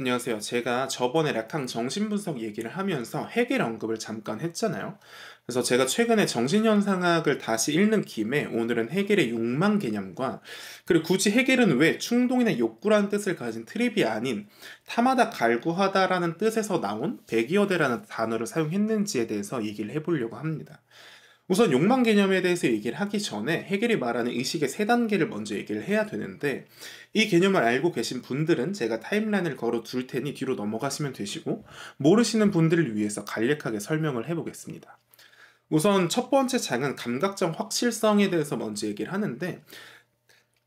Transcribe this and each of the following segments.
안녕하세요. 제가 저번에 락강 정신분석 얘기를 하면서 헤겔 언급을 잠깐 했잖아요. 그래서 제가 최근에 정신현상학을 다시 읽는 김에 오늘은 헤겔의 욕망 개념과 그리고 굳이 헤겔은 왜 충동이나 욕구라는 뜻을 가진 트립이 아닌 타마다 갈구하다라는 뜻에서 나온 백이어대라는 단어를 사용했는지에 대해서 얘기를 해보려고 합니다. 우선 욕망 개념에 대해서 얘기를 하기 전에 해겔이 말하는 의식의 세 단계를 먼저 얘기를 해야 되는데 이 개념을 알고 계신 분들은 제가 타임라인을 걸어 둘 테니 뒤로 넘어가시면 되시고 모르시는 분들을 위해서 간략하게 설명을 해보겠습니다. 우선 첫 번째 장은 감각적 확실성에 대해서 먼저 얘기를 하는데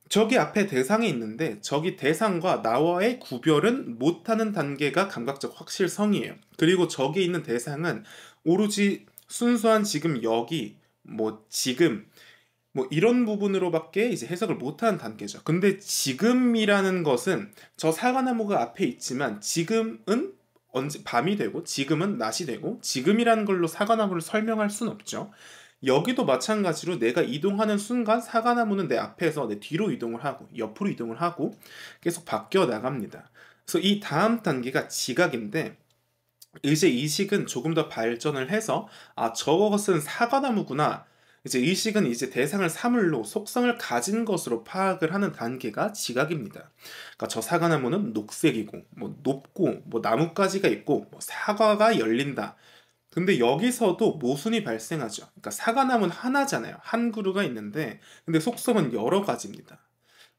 저기 앞에 대상이 있는데 저기 대상과 나와의 구별은 못하는 단계가 감각적 확실성이에요. 그리고 저기 있는 대상은 오로지 순수한 지금 여기 뭐 지금 뭐 이런 부분으로밖에 이제 해석을 못하는 단계죠. 근데 지금이라는 것은 저 사과나무가 앞에 있지만 지금은 언제 밤이 되고 지금은 낮이 되고 지금이라는 걸로 사과나무를 설명할 순 없죠. 여기도 마찬가지로 내가 이동하는 순간 사과나무는 내 앞에서 내 뒤로 이동을 하고 옆으로 이동을 하고 계속 바뀌어 나갑니다. 그래서 이 다음 단계가 지각인데 이제 의식은 조금 더 발전을 해서 저것은 사과나무구나. 이제 의식은 이제 대상을 사물로 속성을 가진 것으로 파악을 하는 단계가 지각입니다. 그러니까 저 사과나무는 녹색이고 뭐 높고 뭐 나뭇가지가 있고 뭐 사과가 열린다. 근데 여기서도 모순이 발생하죠. 그러니까 사과나무는 하나잖아요. 한 그루가 있는데 근데 속성은 여러 가지입니다.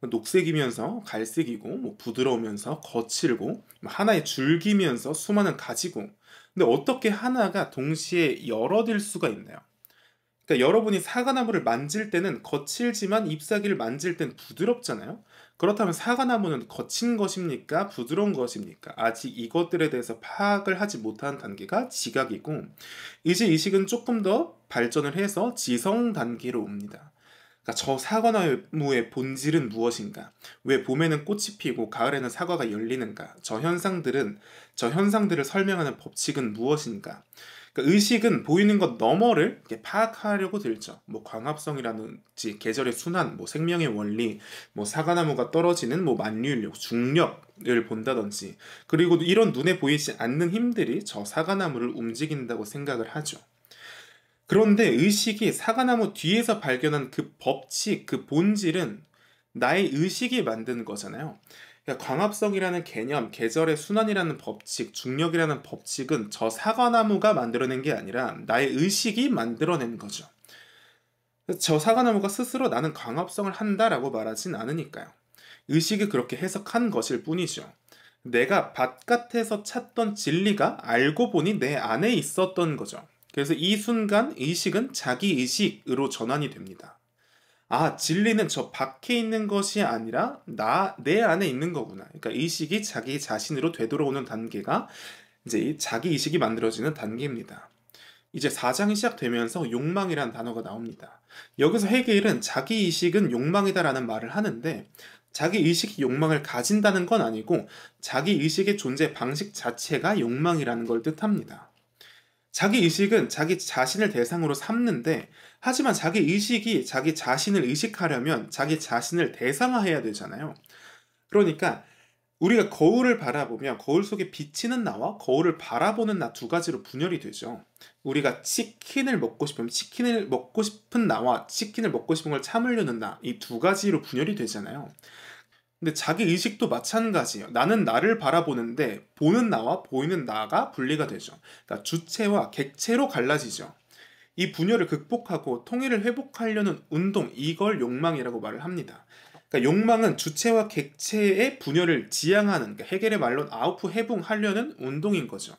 녹색이면서 갈색이고 뭐 부드러우면서 거칠고 뭐 하나의 줄기면서 수많은 가지고 근데 어떻게 하나가 동시에 여러 될 수가 있나요? 그러니까 여러분이 사과나무를 만질 때는 거칠지만 잎사귀를 만질 땐 부드럽잖아요. 그렇다면 사과나무는 거친 것입니까? 부드러운 것입니까? 아직 이것들에 대해서 파악을 하지 못한 단계가 지각이고 이제 의식은 조금 더 발전을 해서 지성 단계로 옵니다. 그러니까 저 사과나무의 본질은 무엇인가? 왜 봄에는 꽃이 피고 가을에는 사과가 열리는가? 저 현상들을 설명하는 법칙은 무엇인가? 그러니까 의식은 보이는 것 너머를 이렇게 파악하려고 들죠. 뭐 광합성이라든지 계절의 순환, 뭐 생명의 원리, 뭐 사과나무가 떨어지는 뭐 만류인력, 중력을 본다든지 그리고 이런 눈에 보이지 않는 힘들이 저 사과나무를 움직인다고 생각을 하죠. 그런데 의식이 사과나무 뒤에서 발견한 그 법칙, 그 본질은 나의 의식이 만든 거잖아요. 그러니까 광합성이라는 개념, 계절의 순환이라는 법칙, 중력이라는 법칙은 저 사과나무가 만들어낸 게 아니라 나의 의식이 만들어낸 거죠. 저 사과나무가 스스로 나는 광합성을 한다라고 말하진 않으니까요. 의식이 그렇게 해석한 것일 뿐이죠. 내가 바깥에서 찾던 진리가 알고 보니 내 안에 있었던 거죠. 그래서 이 순간 의식은 자기 의식으로 전환이 됩니다. 진리는 저 밖에 있는 것이 아니라 내 안에 있는 거구나. 그러니까 의식이 자기 자신으로 되돌아오는 단계가 이제 이 자기 의식이 만들어지는 단계입니다. 이제 4장이 시작되면서 욕망이란 단어가 나옵니다. 여기서 헤겔은 자기 의식은 욕망이다라는 말을 하는데 자기 의식이 욕망을 가진다는 건 아니고 자기 의식의 존재 방식 자체가 욕망이라는 걸 뜻합니다. 자기 의식은 자기 자신을 대상으로 삼는데 하지만 자기 의식이 자기 자신을 의식하려면 자기 자신을 대상화해야 되잖아요. 그러니까 우리가 거울을 바라보면 거울 속에 비치는 나와 거울을 바라보는 나 두 가지로 분열이 되죠. 우리가 치킨을 먹고 싶으면 치킨을 먹고 싶은 나와 치킨을 먹고 싶은 걸 참으려는 나, 이 두 가지로 분열이 되잖아요. 근데 자기 의식도 마찬가지예요. 나는 나를 바라보는데 보는 나와 보이는 나가 분리가 되죠. 그러니까 주체와 객체로 갈라지죠. 이 분열을 극복하고 통일을 회복하려는 운동, 이걸 욕망이라고 말을 합니다. 그러니까 욕망은 주체와 객체의 분열을 지향하는, 그러니까 헤겔의 말로는 아우프해붕하려는 운동인 거죠.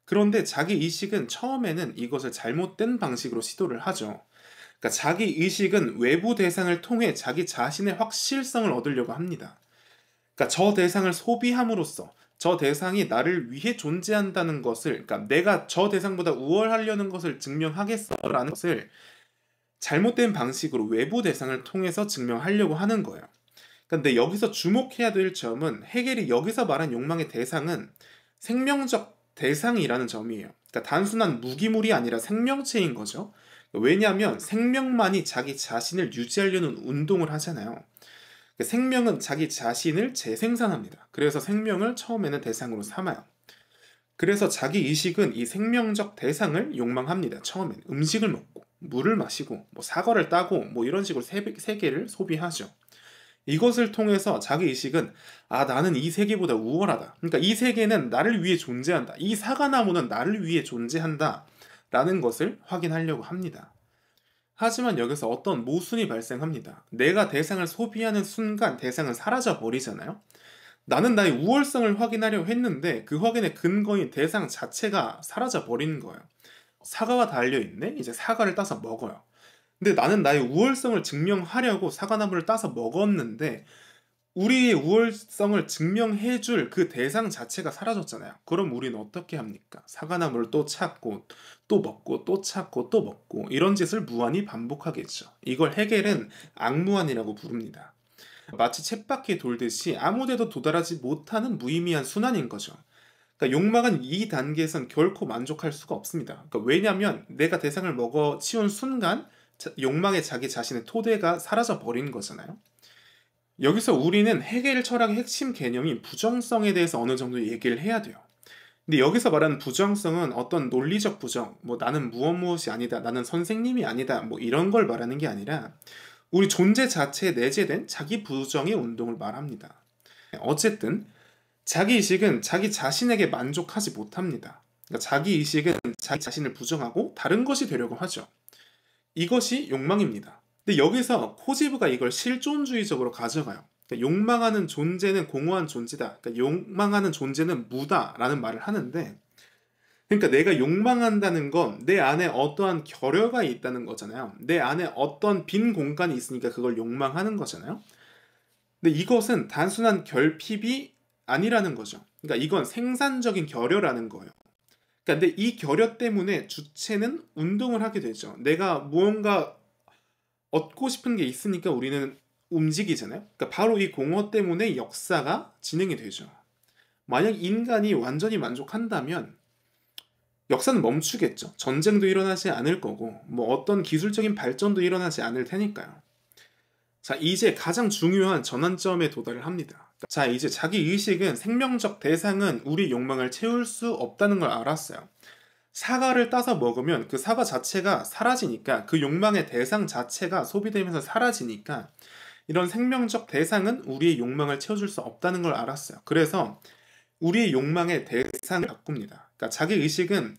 그런데 자기 의식은 처음에는 이것을 잘못된 방식으로 시도를 하죠. 그러니까 자기 의식은 외부 대상을 통해 자기 자신의 확실성을 얻으려고 합니다. 그러니까 저 대상을 소비함으로써 저 대상이 나를 위해 존재한다는 것을, 그러니까 내가 저 대상보다 우월하려는 것을 증명하겠어라는 것을 잘못된 방식으로 외부 대상을 통해서 증명하려고 하는 거예요. 근데 여기서 주목해야 될 점은 헤겔이 여기서 말한 욕망의 대상은 생명적 대상이라는 점이에요. 그러니까 단순한 무기물이 아니라 생명체인 거죠. 왜냐하면 생명만이 자기 자신을 유지하려는 운동을 하잖아요. 생명은 자기 자신을 재생산합니다. 그래서 생명을 처음에는 대상으로 삼아요. 그래서 자기 의식은 이 생명적 대상을 욕망합니다. 처음엔 음식을 먹고 물을 마시고 뭐 사과를 따고 뭐 이런 식으로 세계를 소비하죠. 이것을 통해서 자기 의식은 나는 이 세계보다 우월하다. 그러니까 이 세계는 나를 위해 존재한다. 이 사과나무는 나를 위해 존재한다. 라는 것을 확인하려고 합니다. 하지만 여기서 어떤 모순이 발생합니다. 내가 대상을 소비하는 순간 대상은 사라져 버리잖아요. 나는 나의 우월성을 확인하려 했는데 그 확인의 근거인 대상 자체가 사라져 버리는 거예요. 사과가 달려있네? 이제 사과를 따서 먹어요. 근데 나는 나의 우월성을 증명하려고 사과나무를 따서 먹었는데 우리의 우월성을 증명해줄 그 대상 자체가 사라졌잖아요. 그럼 우리는 어떻게 합니까? 사과나무를 또 찾고 또 먹고 또 찾고 또 먹고 이런 짓을 무한히 반복하겠죠. 이걸 헤겔은 악무한이라고 부릅니다. 마치 쳇바퀴 돌듯이 아무데도 도달하지 못하는 무의미한 순환인 거죠. 그러니까 욕망은 이 단계에선 결코 만족할 수가 없습니다. 그러니까 왜냐하면 내가 대상을 먹어 치운 순간 욕망의 자기 자신의 토대가 사라져 버린 거잖아요. 여기서 우리는 헤겔 철학의 핵심 개념인 부정성에 대해서 어느 정도 얘기를 해야 돼요. 근데 여기서 말하는 부정성은 어떤 논리적 부정, 뭐 나는 무엇이 아니다, 나는 선생님이 아니다, 뭐 이런 걸 말하는 게 아니라 우리 존재 자체에 내재된 자기 부정의 운동을 말합니다. 어쨌든 자기의식은 자기 자신에게 만족하지 못합니다. 그러니까 자기의식은 자기 자신을 부정하고 다른 것이 되려고 하죠. 이것이 욕망입니다. 근데 여기서 코지브가 이걸 실존주의적으로 가져가요. 그러니까 욕망하는 존재는 공허한 존재다. 그러니까 욕망하는 존재는 무다라는 말을 하는데, 그러니까 내가 욕망한다는 건 내 안에 어떠한 결여가 있다는 거잖아요. 내 안에 어떤 빈 공간이 있으니까 그걸 욕망하는 거잖아요. 근데 이것은 단순한 결핍이 아니라는 거죠. 그러니까 이건 생산적인 결여라는 거예요. 그러니까 근데 이 결여 때문에 주체는 운동을 하게 되죠. 내가 무언가 얻고 싶은 게 있으니까 우리는 움직이잖아요. 그러니까 바로 이 공허 때문에 역사가 진행이 되죠. 만약 인간이 완전히 만족한다면 역사는 멈추겠죠. 전쟁도 일어나지 않을 거고 뭐 어떤 기술적인 발전도 일어나지 않을 테니까요. 자, 이제 가장 중요한 전환점에 도달을 합니다. 자, 이제 자기 의식은 생명적 대상은 우리 욕망을 채울 수 없다는 걸 알았어요. 사과를 따서 먹으면 그 사과 자체가 사라지니까 그 욕망의 대상 자체가 소비되면서 사라지니까 이런 생명적 대상은 우리의 욕망을 채워줄 수 없다는 걸 알았어요. 그래서 우리의 욕망의 대상을 바꿉니다. 그러니까 자기 의식은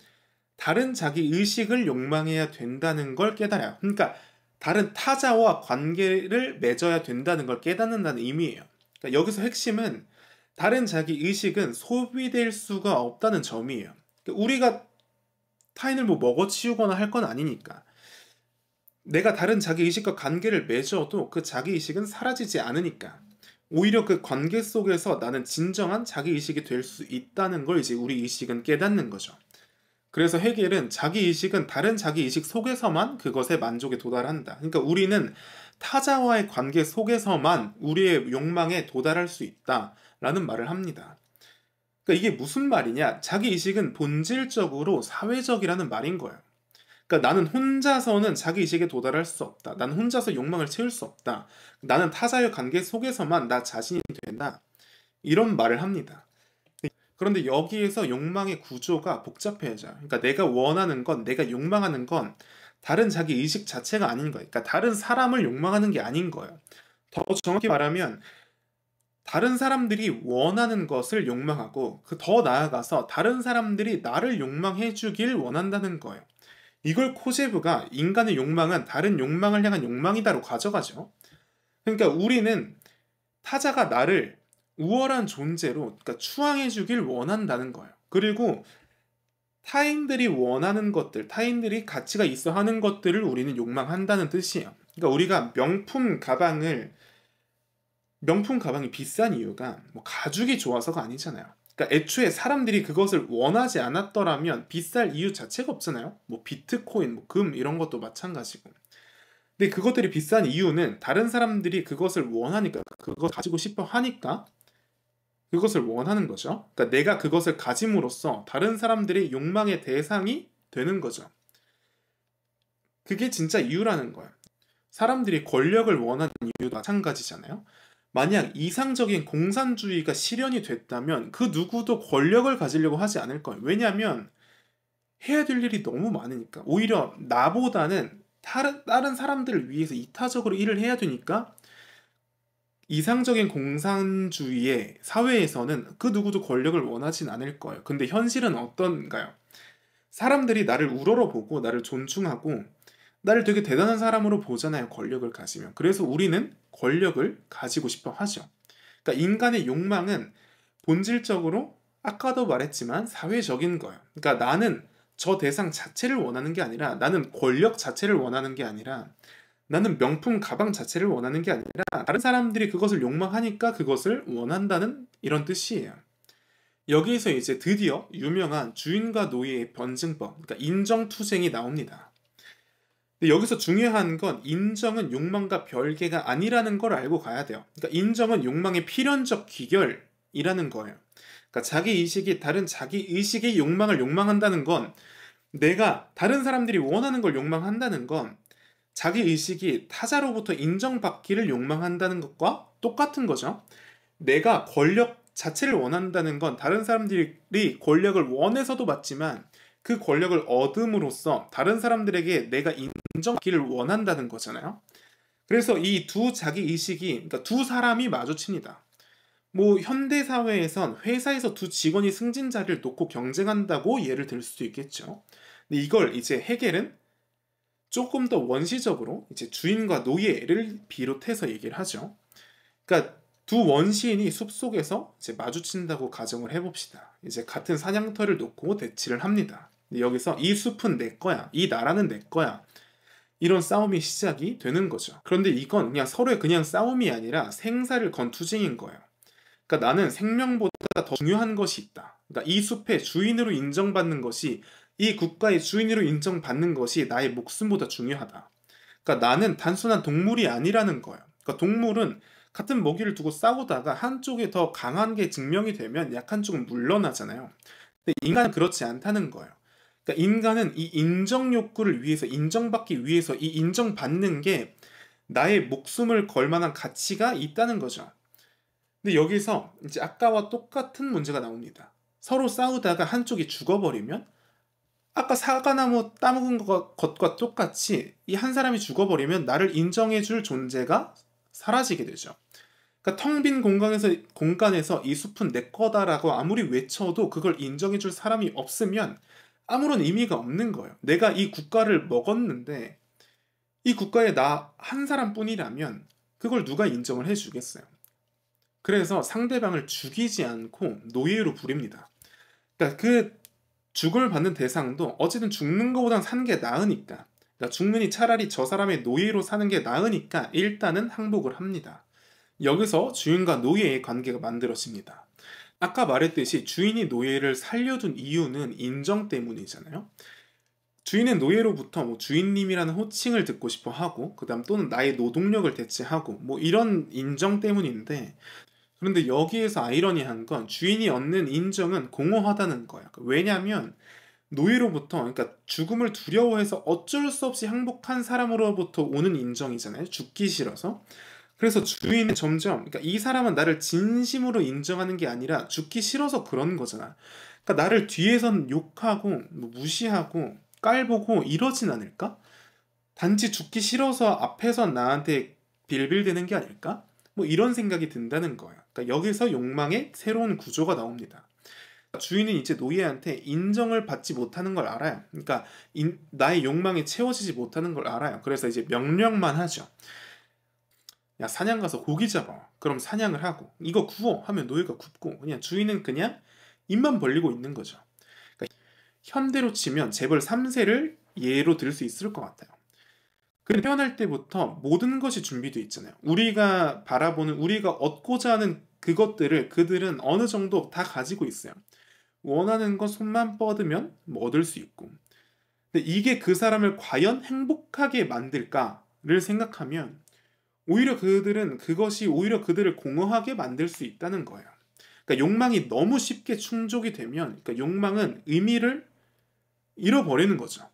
다른 자기 의식을 욕망해야 된다는 걸 깨달아요. 그러니까 다른 타자와 관계를 맺어야 된다는 걸 깨닫는다는 의미예요. 그러니까 여기서 핵심은 다른 자기 의식은 소비될 수가 없다는 점이에요. 그러니까 우리가 타인을 뭐 먹어치우거나 할 건 아니니까 내가 다른 자기 의식과 관계를 맺어도 그 자기 의식은 사라지지 않으니까 오히려 그 관계 속에서 나는 진정한 자기 의식이 될 수 있다는 걸 이제 우리 의식은 깨닫는 거죠. 그래서 헤겔은 자기 의식은 다른 자기 의식 속에서만 그것에 만족에 도달한다. 그러니까 우리는 타자와의 관계 속에서만 우리의 욕망에 도달할 수 있다라는 말을 합니다. 그러니까 이게 무슨 말이냐? 자기 의식은 본질적으로 사회적이라는 말인 거예요. 그러니까 나는 혼자서는 자기 의식에 도달할 수 없다. 나는 혼자서 욕망을 채울 수 없다. 나는 타자의 관계 속에서만 나 자신이 된다. 이런 말을 합니다. 그런데 여기에서 욕망의 구조가 복잡해져요. 그러니까 내가 원하는 건, 내가 욕망하는 건 다른 자기 의식 자체가 아닌 거예요. 그러니까 다른 사람을 욕망하는 게 아닌 거예요. 더 정확히 말하면 다른 사람들이 원하는 것을 욕망하고 그 더 나아가서 다른 사람들이 나를 욕망해 주길 원한다는 거예요. 이걸 코제브가 인간의 욕망은 다른 욕망을 향한 욕망이다로 가져가죠. 그러니까 우리는 타자가 나를 우월한 존재로 그러니까 추앙해 주길 원한다는 거예요. 그리고 타인들이 원하는 것들, 타인들이 가치가 있어 하는 것들을 우리는 욕망한다는 뜻이에요. 그러니까 우리가 명품 가방이 비싼 이유가 뭐 가죽이 좋아서가 아니잖아요. 그러니까 애초에 사람들이 그것을 원하지 않았더라면 비쌀 이유 자체가 없잖아요. 뭐 비트코인, 뭐 금 이런 것도 마찬가지고. 근데 그것들이 비싼 이유는 다른 사람들이 그것을 원하니까, 그것 가지고 싶어 하니까 그것을 원하는 거죠. 그러니까 내가 그것을 가짐으로써 다른 사람들의 욕망의 대상이 되는 거죠. 그게 진짜 이유라는 거예요. 사람들이 권력을 원하는 이유도 마찬가지잖아요. 만약 이상적인 공산주의가 실현이 됐다면 그 누구도 권력을 가지려고 하지 않을 거예요. 왜냐하면 해야 될 일이 너무 많으니까. 오히려 나보다는 다른 사람들을 위해서 이타적으로 일을 해야 되니까 이상적인 공산주의의 사회에서는 그 누구도 권력을 원하진 않을 거예요. 근데 현실은 어떤가요? 사람들이 나를 우러러보고 나를 존중하고 나를 되게 대단한 사람으로 보잖아요. 권력을 가지면. 그래서 우리는 권력을 가지고 싶어 하죠. 그러니까 인간의 욕망은 본질적으로 아까도 말했지만 사회적인 거예요. 그러니까 나는 저 대상 자체를 원하는 게 아니라, 나는 권력 자체를 원하는 게 아니라, 나는 명품 가방 자체를 원하는 게 아니라 다른 사람들이 그것을 욕망하니까 그것을 원한다는 이런 뜻이에요. 여기에서 이제 드디어 유명한 주인과 노예의 변증법, 그러니까 인정투쟁이 나옵니다. 근데 여기서 중요한 건 인정은 욕망과 별개가 아니라는 걸 알고 가야 돼요. 그러니까 인정은 욕망의 필연적 귀결이라는 거예요. 그러니까 자기 의식이 다른 자기 의식의 욕망을 욕망한다는 건, 내가 다른 사람들이 원하는 걸 욕망한다는 건 자기 의식이 타자로부터 인정받기를 욕망한다는 것과 똑같은 거죠. 내가 권력 자체를 원한다는 건 다른 사람들이 권력을 원해서도 받지만 그 권력을 얻음으로써 다른 사람들에게 내가 인정받기를 원한다는 거잖아요. 그래서 이 두 자기 의식이, 그러니까 두 사람이 마주칩니다. 뭐 현대 사회에선 회사에서 두 직원이 승진자를 놓고 경쟁한다고 예를 들 수도 있겠죠. 근데 이걸 이제 해겔은 조금 더 원시적으로 이제 주인과 노예를 비롯해서 얘기를 하죠. 그러니까 두 원시인이 숲속에서 이제 마주친다고 가정을 해봅시다. 이제 같은 사냥터를 놓고 대치를 합니다. 여기서 이 숲은 내 거야, 이 나라는 내 거야, 이런 싸움이 시작이 되는 거죠. 그런데 이건 그냥 서로의 그냥 싸움이 아니라 생사를 건 투쟁인 거예요. 그러니까 나는 생명보다 더 중요한 것이 있다. 그러니까 이 숲의 주인으로 인정받는 것이, 이 국가의 주인으로 인정받는 것이 나의 목숨보다 중요하다. 그러니까 나는 단순한 동물이 아니라는 거예요. 그러니까 동물은 같은 먹이를 두고 싸우다가 한쪽이 더 강한 게 증명이 되면 약한 쪽은 물러나잖아요. 근데 인간은 그렇지 않다는 거예요. 그러니까 인간은 이 인정 욕구를 위해서, 인정받기 위해서 이 인정받는 게 나의 목숨을 걸 만한 가치가 있다는 거죠. 근데 여기서 이제 아까와 똑같은 문제가 나옵니다. 서로 싸우다가 한쪽이 죽어버리면, 아까 사과나무 따먹은 것과 똑같이 이 한 사람이 죽어버리면 나를 인정해줄 존재가 사라지게 되죠. 그러니까 텅 빈 공간에서 이 숲은 내 거다라고 아무리 외쳐도 그걸 인정해줄 사람이 없으면 아무런 의미가 없는 거예요. 내가 이 국가를 먹었는데 이 국가에 나 한 사람뿐이라면 그걸 누가 인정을 해주겠어요. 그래서 상대방을 죽이지 않고 노예로 부립니다. 그러니까 그 죽음을 받는 대상도 어쨌든 죽는 것보단 사는 게 나으니까, 그러니까 죽느니 차라리 저 사람의 노예로 사는 게 나으니까 일단은 항복을 합니다. 여기서 주인과 노예의 관계가 만들어집니다. 아까 말했듯이 주인이 노예를 살려둔 이유는 인정 때문이잖아요. 주인은 노예로부터 뭐 주인님이라는 호칭을 듣고 싶어 하고, 그 다음 또는 나의 노동력을 대체하고 뭐 이런 인정 때문인데, 그런데 여기에서 아이러니한 건 주인이 얻는 인정은 공허하다는 거야. 왜냐하면 노예로부터, 그러니까 죽음을 두려워해서 어쩔 수 없이 항복한 사람으로부터 오는 인정이잖아요. 죽기 싫어서. 그래서 주인은 점점, 그러니까 이 사람은 나를 진심으로 인정하는 게 아니라 죽기 싫어서 그런 거잖아. 그러니까 나를 뒤에선 욕하고 뭐 무시하고 깔보고 이러진 않을까? 단지 죽기 싫어서 앞에선 나한테 빌빌대는 게 아닐까? 뭐 이런 생각이 든다는 거예요. 그러니까 여기서 욕망의 새로운 구조가 나옵니다. 주인은 이제 노예한테 인정을 받지 못하는 걸 알아요. 그러니까 나의 욕망이 채워지지 못하는 걸 알아요. 그래서 이제 명령만 하죠. 야, 사냥 가서 고기 잡아. 그럼 사냥을 하고, 이거 구워 하면 노예가 굽고, 그냥 주인은 그냥 입만 벌리고 있는 거죠. 그러니까 현대로 치면 재벌 3세를 예로 들 수 있을 것 같아요. 근데 태어날 때부터 모든 것이 준비되어 있잖아요. 우리가 바라보는, 우리가 얻고자 하는 그것들을 그들은 어느 정도 다 가지고 있어요. 원하는 거 손만 뻗으면 뭐 얻을 수 있고. 근데 이게 그 사람을 과연 행복하게 만들까를 생각하면 오히려 그것이 오히려 그들을 공허하게 만들 수 있다는 거예요. 그러니까 욕망이 너무 쉽게 충족이 되면, 그러니까 욕망은 의미를 잃어버리는 거죠.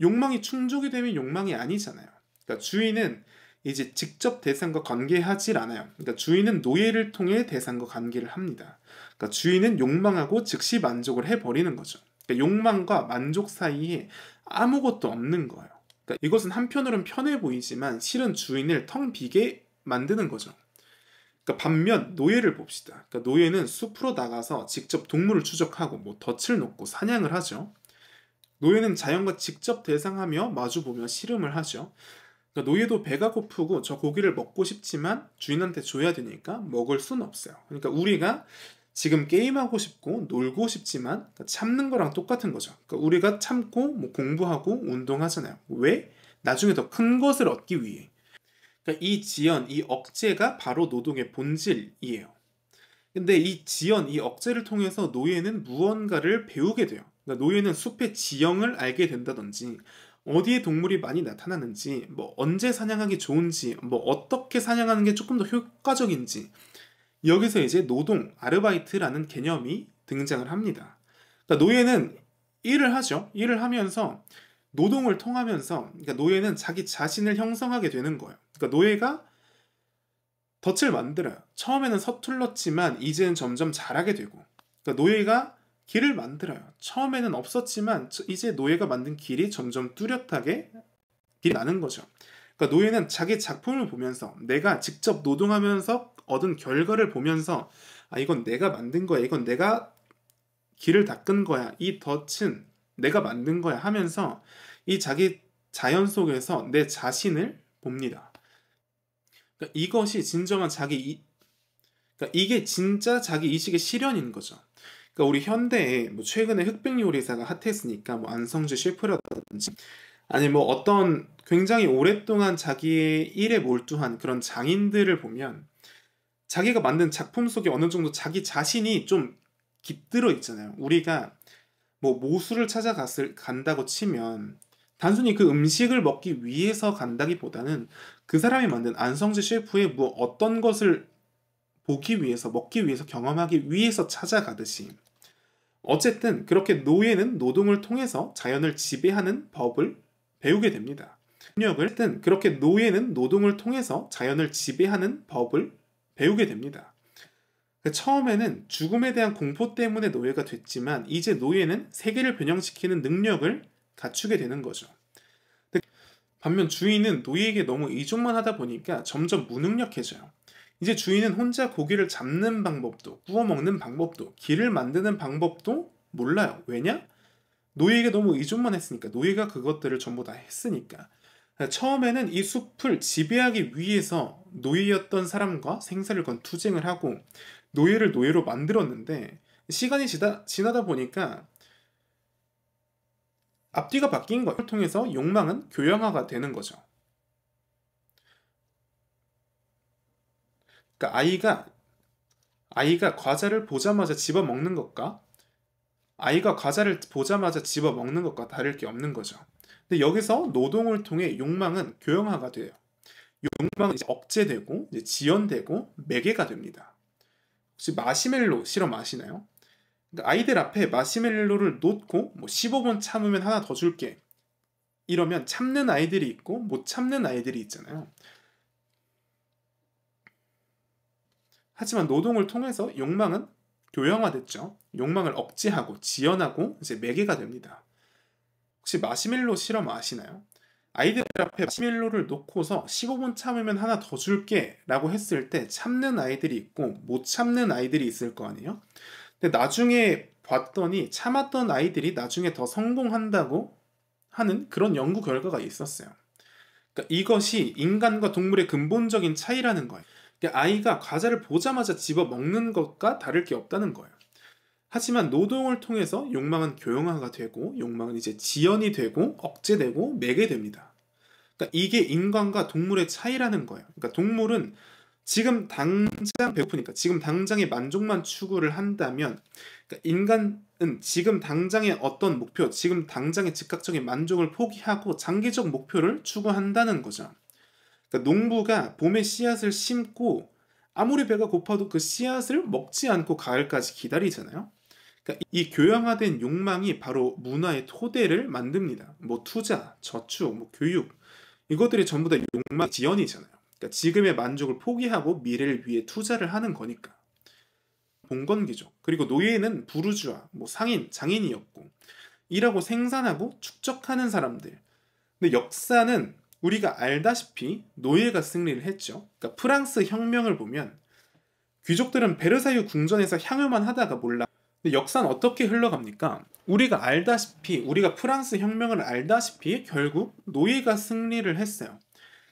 욕망이 충족이 되면 욕망이 아니잖아요. 그러니까 주인은 이제 직접 대상과 관계하질 않아요. 그러니까 주인은 노예를 통해 대상과 관계를 합니다. 그러니까 주인은 욕망하고 즉시 만족을 해버리는 거죠. 그러니까 욕망과 만족 사이에 아무것도 없는 거예요. 그러니까 이것은 한편으로는 편해 보이지만 실은 주인을 텅 비게 만드는 거죠. 그러니까 반면 노예를 봅시다. 그러니까 노예는 숲으로 나가서 직접 동물을 추적하고 뭐 덫을 놓고 사냥을 하죠. 노예는 자연과 직접 대상하며 마주보며 씨름을 하죠. 그러니까 노예도 배가 고프고 저 고기를 먹고 싶지만 주인한테 줘야 되니까 먹을 순 없어요. 그러니까 우리가 지금 게임하고 싶고 놀고 싶지만 그러니까 참는 거랑 똑같은 거죠. 그러니까 우리가 참고 뭐 공부하고 운동하잖아요. 왜? 나중에 더 큰 것을 얻기 위해. 그러니까 이 지연, 이 억제가 바로 노동의 본질이에요. 근데 이 지연, 이 억제를 통해서 노예는 무언가를 배우게 돼요. 그러니까 노예는 숲의 지형을 알게 된다든지 어디에 동물이 많이 나타나는지 뭐 언제 사냥하기 좋은지 뭐 어떻게 사냥하는 게 조금 더 효과적인지 여기서 이제 노동, 아르바이트라는 개념이 등장을 합니다. 그러니까 노예는 일을 하죠. 일을 하면서 노동을 통하면서 그러니까 노예는 자기 자신을 형성하게 되는 거예요. 그러니까 노예가 덫을 만들어요. 처음에는 서툴렀지만 이제는 점점 잘하게 되고 그러니까 노예가 길을 만들어요. 처음에는 없었지만 이제 노예가 만든 길이 점점 뚜렷하게 길이 나는 거죠. 그러니까 노예는 자기 작품을 보면서 내가 직접 노동하면서 얻은 결과를 보면서 아 이건 내가 만든 거야. 이건 내가 길을 닦은 거야. 이 덫은 내가 만든 거야 하면서 이 자기 자연 속에서 내 자신을 봅니다. 그러니까 이것이 진정한 그러니까 이게 진짜 자기 이식의 실현인 거죠. 그러니까 우리 현대에 뭐 최근에 흑백 요리사가 핫했으니까 뭐 안성재 셰프라든지 아니 뭐 어떤 굉장히 오랫동안 자기의 일에 몰두한 그런 장인들을 보면 자기가 만든 작품 속에 어느 정도 자기 자신이 좀 깃들어 있잖아요. 우리가 뭐 모수를 간다고 치면 단순히 그 음식을 먹기 위해서 간다기보다는 그 사람이 만든 안성재 셰프의 뭐 어떤 것을 보기 위해서 먹기 위해서 경험하기 위해서 찾아가듯이 어쨌든 그렇게 노예는 노동을 통해서 자연을 지배하는 법을 배우게 됩니다. 어쨌든 그렇게 노예는 노동을 통해서 자연을 지배하는 법을 배우게 됩니다. 처음에는 죽음에 대한 공포 때문에 노예가 됐지만 이제 노예는 세계를 변형시키는 능력을 갖추게 되는 거죠. 반면 주인은 노예에게 너무 의존만 하다 보니까 점점 무능력해져요. 이제 주인은 혼자 고기를 잡는 방법도 구워 먹는 방법도 길을 만드는 방법도 몰라요. 왜냐? 노예에게 너무 의존만 했으니까 노예가 그것들을 전부 다 했으니까 처음에는 이 숲을 지배하기 위해서 노예였던 사람과 생사를 건 투쟁을 하고 노예를 노예로 만들었는데 시간이 지나다 보니까 앞뒤가 바뀐 것을 통해서 욕망은 교양화가 되는 거죠. 그러니까 아이가 과자를 보자마자 집어 먹는 것과 아이가 과자를 보자마자 집어 먹는 것과 다를 게 없는 거죠. 근데 여기서 노동을 통해 욕망은 교양화가 돼요. 욕망은 이제 억제되고 이제 지연되고 매개가 됩니다. 혹시 마시멜로 실험 아시나요? 그러니까 아이들 앞에 마시멜로를 놓고 뭐 15분 참으면 하나 더 줄게 이러면 참는 아이들이 있고 못 참는 아이들이 있잖아요. 하지만 노동을 통해서 욕망은 교양화됐죠. 욕망을 억제하고 지연하고 이제 매개가 됩니다. 혹시 마시멜로 실험 아시나요? 아이들 앞에 마시멜로를 놓고서 15분 참으면 하나 더 줄게 라고 했을 때 참는 아이들이 있고 못 참는 아이들이 있을 거 아니에요? 근데 나중에 봤더니 참았던 아이들이 나중에 더 성공한다고 하는 그런 연구 결과가 있었어요. 그러니까 이것이 인간과 동물의 근본적인 차이라는 거예요. 그러니까 아이가 과자를 보자마자 집어 먹는 것과 다를 게 없다는 거예요. 하지만 노동을 통해서 욕망은 교양화가 되고 욕망은 이제 지연이 되고 억제되고 매개됩니다. 그러니까 이게 인간과 동물의 차이라는 거예요. 그러니까 동물은 지금 당장 배고프니까 지금 당장의 만족만 추구를 한다면 그러니까 인간은 지금 당장의 어떤 목표, 지금 당장의 즉각적인 만족을 포기하고 장기적 목표를 추구한다는 거죠. 그러니까 농부가 봄에 씨앗을 심고 아무리 배가 고파도 그 씨앗을 먹지 않고 가을까지 기다리잖아요. 그러니까 이 교양화된 욕망이 바로 문화의 토대를 만듭니다. 뭐 투자, 저축, 뭐 교육 이것들이 전부 다 욕망의 지연이잖아요. 그러니까 지금의 만족을 포기하고 미래를 위해 투자를 하는 거니까. 봉건귀족, 그리고 노예는 부르주아, 뭐 상인, 장인이었고 일하고 생산하고 축적하는 사람들. 근데 역사는 우리가 알다시피 노예가 승리를 했죠. 그러니까 프랑스 혁명을 보면 귀족들은 베르사유 궁전에서 향유만 하다가 몰라. 근데 역사는 어떻게 흘러갑니까? 우리가 프랑스 혁명을 알다시피 결국 노예가 승리를 했어요.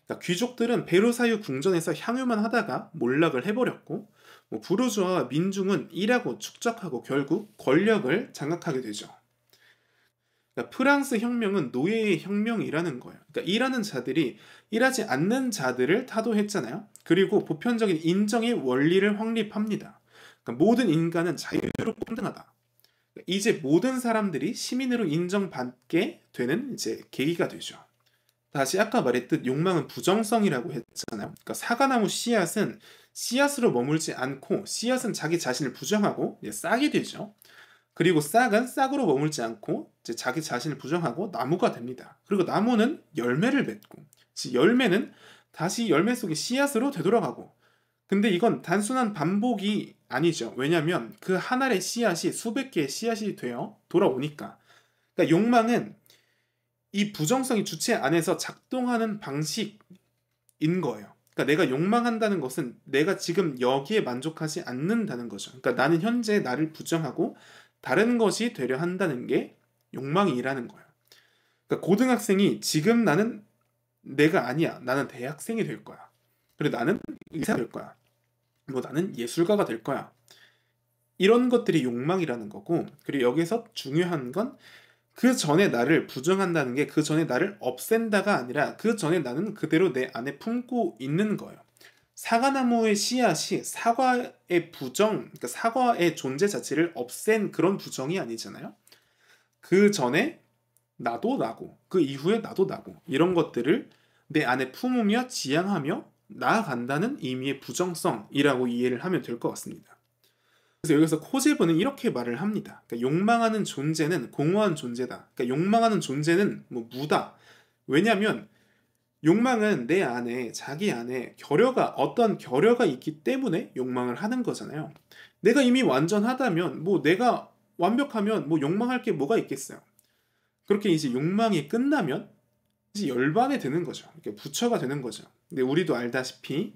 그러니까 귀족들은 베르사유 궁전에서 향유만 하다가 몰락을 해버렸고, 뭐 부르주아와 민중은 일하고 축적하고 결국 권력을 장악하게 되죠. 그러니까 프랑스 혁명은 노예의 혁명이라는 거예요. 그러니까 일하는 자들이 일하지 않는 자들을 타도했잖아요. 그리고 보편적인 인정의 원리를 확립합니다. 그러니까 모든 인간은 자유로 평등하다. 이제 모든 사람들이 시민으로 인정받게 되는 이제 계기가 되죠. 다시 아까 말했듯 욕망은 부정성이라고 했잖아요. 그러니까 사과나무 씨앗은 씨앗으로 머물지 않고 씨앗은 자기 자신을 부정하고 이제 싹이 되죠. 그리고 싹은 싹으로 머물지 않고 이제 자기 자신을 부정하고 나무가 됩니다. 그리고 나무는 열매를 맺고 열매는 다시 열매 속의 씨앗으로 되돌아가고. 근데 이건 단순한 반복이 아니죠. 왜냐하면 그 한 알의 씨앗이 수백 개의 씨앗이 되어 돌아오니까. 그러니까 욕망은 이 부정성이 주체 안에서 작동하는 방식인 거예요. 그러니까 내가 욕망한다는 것은 내가 지금 여기에 만족하지 않는다는 거죠. 그러니까 나는 현재 나를 부정하고 다른 것이 되려 한다는 게 욕망이라는 거예요. 그러니까 고등학생이 지금 나는 내가 아니야. 나는 대학생이 될 거야. 그리고 나는 의사가 될 거야. 뭐 나는 예술가가 될 거야. 이런 것들이 욕망이라는 거고, 그리고 여기서 중요한 건 그 전에 나를 부정한다는 게 그 전에 나를 없앤다가 아니라 그 전에 나는 그대로 내 안에 품고 있는 거예요. 사과나무의 씨앗이 사과의 부정, 그러니까 사과의 존재 자체를 없앤 그런 부정이 아니잖아요. 그 전에 나도 나고, 그 이후에 나도 나고, 이런 것들을 내 안에 품으며 지향하며 나아간다는 의미의 부정성이라고 이해를 하면 될 것 같습니다. 그래서 여기서 코제브는 이렇게 말을 합니다. 그러니까 욕망하는 존재는 공허한 존재다. 그러니까 욕망하는 존재는 뭐 무다. 왜냐하면 욕망은 내 안에, 자기 안에 어떤 결여가 있기 때문에 욕망을 하는 거잖아요. 내가 이미 완전하다면, 뭐 내가 완벽하면 뭐 욕망할 게 뭐가 있겠어요. 그렇게 이제 욕망이 끝나면 이제 열반에 드는 거죠. 이렇게 부처가 되는 거죠. 근데 우리도 알다시피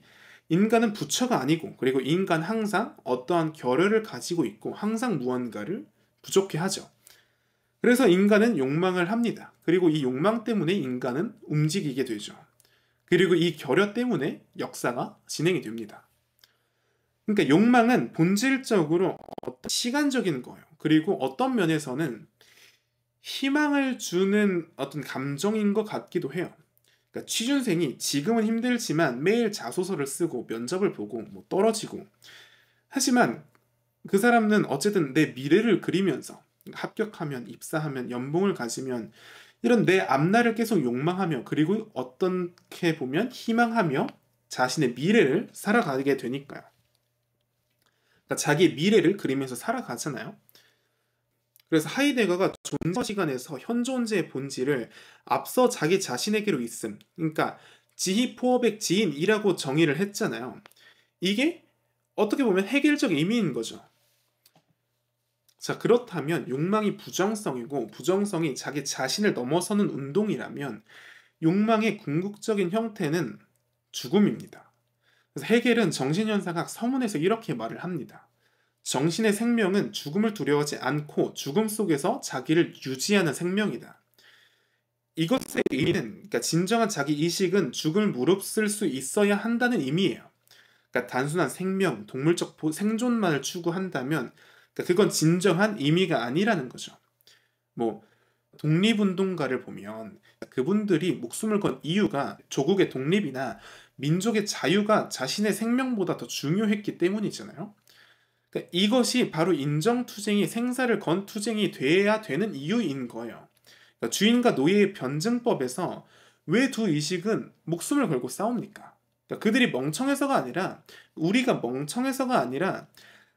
인간은 부처가 아니고, 그리고 인간 항상 어떠한 결여를 가지고 있고 항상 무언가를 부족해 하죠. 그래서 인간은 욕망을 합니다. 그리고 이 욕망 때문에 인간은 움직이게 되죠. 그리고 이 결여 때문에 역사가 진행이 됩니다. 그러니까 욕망은 본질적으로 어떤 시간적인 거예요. 그리고 어떤 면에서는 희망을 주는 어떤 감정인 것 같기도 해요. 그러니까 취준생이 지금은 힘들지만 매일 자소서를 쓰고 면접을 보고 뭐 떨어지고, 하지만 그 사람은 어쨌든 내 미래를 그리면서 합격하면, 입사하면, 연봉을 가지면 이런 내 앞날을 계속 욕망하며, 그리고 어떻게 보면 희망하며 자신의 미래를 살아가게 되니까요. 그러니까 자기 미래를 그리면서 살아가잖아요. 그래서 하이데거가 존재 시간에서 현존재의 본질을 앞서 자기 자신에게로 있음, 그러니까 지히 포어백 지인이라고 정의를 했잖아요. 이게 어떻게 보면 해결적 의미인 거죠. 자, 그렇다면 욕망이 부정성이고 부정성이 자기 자신을 넘어서는 운동이라면 욕망의 궁극적인 형태는 죽음입니다. 그래서 헤겔은 정신현상학 서문에서 이렇게 말을 합니다. 정신의 생명은 죽음을 두려워하지 않고 죽음 속에서 자기를 유지하는 생명이다. 이것의 의미는, 그러니까 진정한 자기 이식은 죽음을 무릅쓸 수 있어야 한다는 의미예요. 그러니까 단순한 생명, 동물적 생존만을 추구한다면 그러니까 그건 진정한 의미가 아니라는 거죠. 뭐 독립운동가를 보면 그분들이 목숨을 건 이유가 조국의 독립이나 민족의 자유가 자신의 생명보다 더 중요했기 때문이잖아요. 그러니까 이것이 바로 인정투쟁이 생사를 건 투쟁이 돼야 되는 이유인 거예요. 그러니까 주인과 노예의 변증법에서 왜 두 의식은 목숨을 걸고 싸웁니까? 그러니까 그들이 멍청해서가 아니라, 우리가 멍청해서가 아니라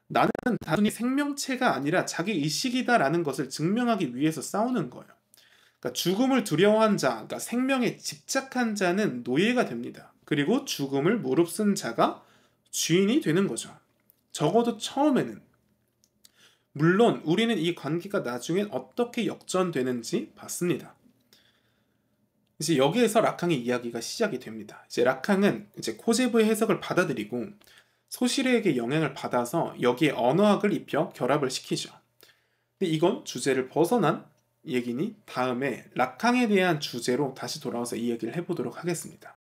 나는 단순히 생명체가 아니라 자기 의식이다라는 것을 증명하기 위해서 싸우는 거예요. 그러니까 죽음을 두려워한 자, 그러니까 생명에 집착한 자는 노예가 됩니다. 그리고 죽음을 무릅쓴 자가 주인이 되는 거죠. 적어도 처음에는. 물론 우리는 이 관계가 나중엔 어떻게 역전되는지 봤습니다. 이제 여기에서 라캉의 이야기가 시작이 됩니다. 이제 라캉은 이제 코제브의 해석을 받아들이고 소시르에게 영향을 받아서 여기에 언어학을 입혀 결합을 시키죠. 근데 이건 주제를 벗어난 얘기니 다음에 라캉에 대한 주제로 다시 돌아와서 이 얘기를 해보도록 하겠습니다.